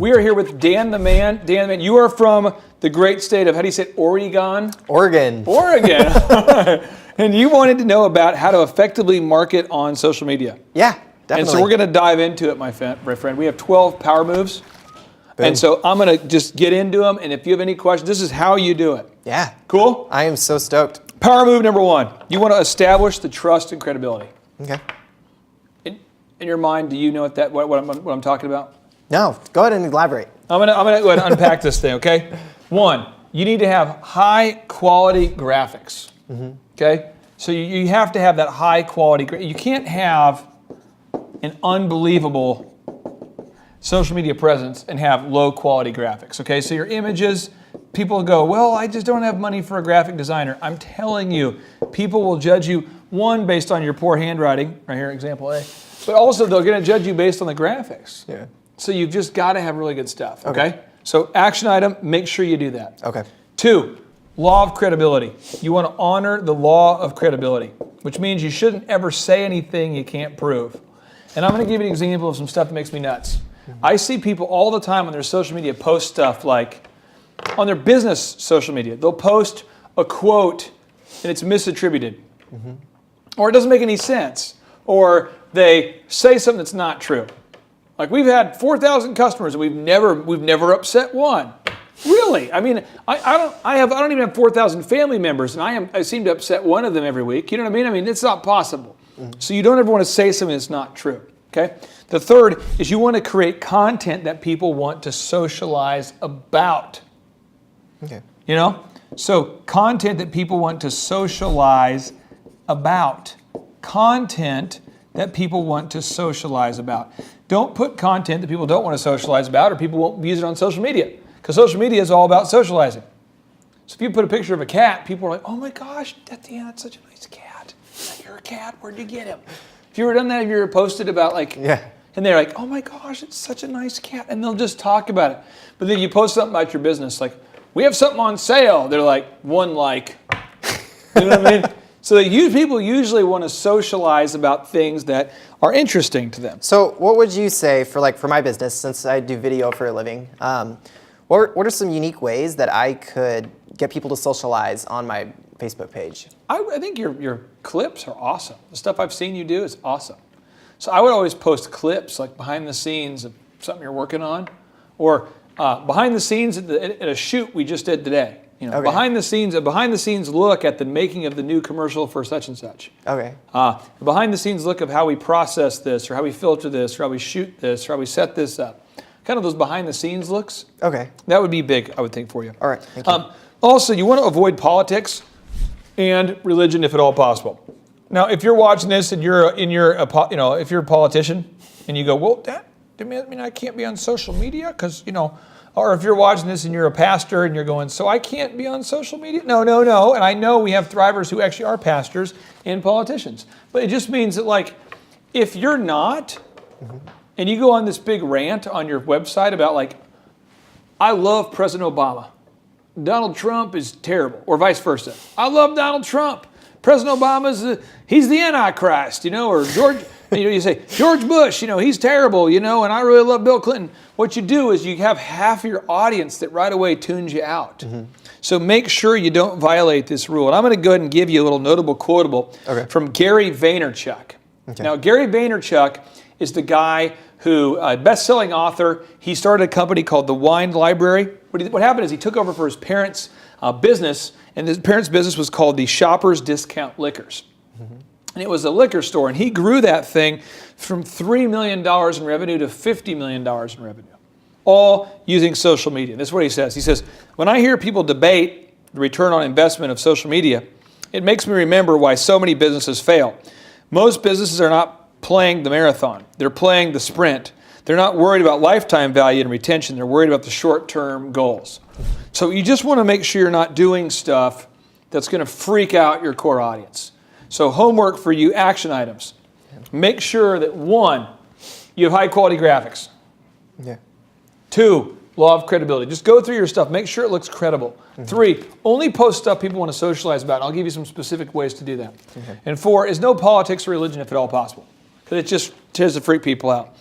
We are here with Dan the Man. Dan the Man, you are from the great state of, how do you say it, Oregon? Oregon. And you wanted to know about how to effectively market on social media. Yeah, definitely. And so we're going to dive into it, my friend. We have 12 power moves. Boom. And so I'm going to just get into them. And if you have any questions, this is how you do it. Yeah. Cool? I am so stoked. Power move number 1. You want to establish the trust and credibility. Okay. In your mind, do you know what I'm talking about? No. Go ahead and elaborate. I'm gonna go ahead and unpack this thing, okay? 1, you need to have high quality graphics. Okay? So you have to have that high quality. You can't have an unbelievable social media presence and have low quality graphics. Okay? So your images, people go, well, I just don't have money for a graphic designer. I'm telling you, people will judge you, 1, based on your poor handwriting, right here, example A, but also they're going to judge you based on the graphics. Yeah. So you've just got to have really good stuff, okay? So action item, make sure you do that. Okay. 2, law of credibility. You want to honor the law of credibility, which means you shouldn't ever say anything you can't prove. And I'm going to give you an example of some stuff that makes me nuts. I see people all the time on their social media post stuff like, on their business social media, they'll post a quote and it's misattributed. Or it doesn't make any sense. Or they say something that's not true. Like, we've had 4,000 customers and we've never upset one. Really? I mean, I don't even have 4,000 family members, and I seem to upset one of them every week. You know what I mean? I mean, it's not possible. So you don't ever want to say something that's not true. Okay? The 3rd is you want to create content that people want to socialize about. Okay. You know? So content that people want to socialize about. Content that people want to socialize about. Don't put content that people don't want to socialize about, or people won't use it on social media, because social media is all about socializing. So if you put a picture of a cat, people are like, oh my gosh, that's such a nice cat. Is that your cat? Where'd you get him? If you ever done that, have you ever posted about like, and they're like, oh my gosh, it's such a nice cat. And they'll just talk about it. But then you post something about your business, like, we have something on sale. They're like, 1 like. You know what I mean? So people usually want to socialize about things that are interesting to them. So what would you say for my business, since I do video for a living, what are some unique ways that I could get people to socialize on my Facebook page? I think your clips are awesome. The stuff I've seen you do is awesome. So I would always post clips like behind the scenes of something you're working on, or behind the scenes at a shoot we just did today. You know, behind the scenes look at the making of the new commercial for such and such. Okay. Behind the scenes look of how we process this, or how we filter this, or how we shoot this, or how we set this up. Kind of those behind the scenes looks. Okay. That would be big, I would think, for you. All right. Thank you. Also, you want to avoid politics and religion if at all possible. Now, if you're watching this and if you're a politician and you go, well, that mean I can't be on social media because or if you're watching this and you're a pastor and you're going, so I can't be on social media? No. And I know we have thrivers who actually are pastors and politicians. But it just means that, like, if you're not, and you go on this big rant on your website about, like, I love President Obama. Donald Trump is terrible. Or vice versa. I love Donald Trump. President Obama he's the Antichrist, or George... you say, George Bush, he's terrible, and I really love Bill Clinton. What you do is you have half of your audience that right away tunes you out. So make sure you don't violate this rule. And I'm going to go ahead and give you a little notable quotable from Gary Vaynerchuk. Now, Gary Vaynerchuk is the guy who, best-selling author, he started a company called The Wine Library. What happened is he took over for his parents' business, and his parents' business was called the Shoppers Discount Liquors. And it was a liquor store, and he grew that thing from $3 million in revenue to $50 million in revenue, all using social media. This is what he says. He says, when I hear people debate the return on investment of social media, it makes me remember why so many businesses fail. Most businesses are not playing the marathon. They're playing the sprint. They're not worried about lifetime value and retention. They're worried about the short-term goals. So you just want to make sure you're not doing stuff that's going to freak out your core audience. So homework for you, action items. Make sure that 1, you have high quality graphics. 2, law of credibility. Just go through your stuff. Make sure it looks credible. 3, only post stuff people want to socialize about. And I'll give you some specific ways to do that. And 4 is no politics or religion if at all possible, because it just tends to freak people out.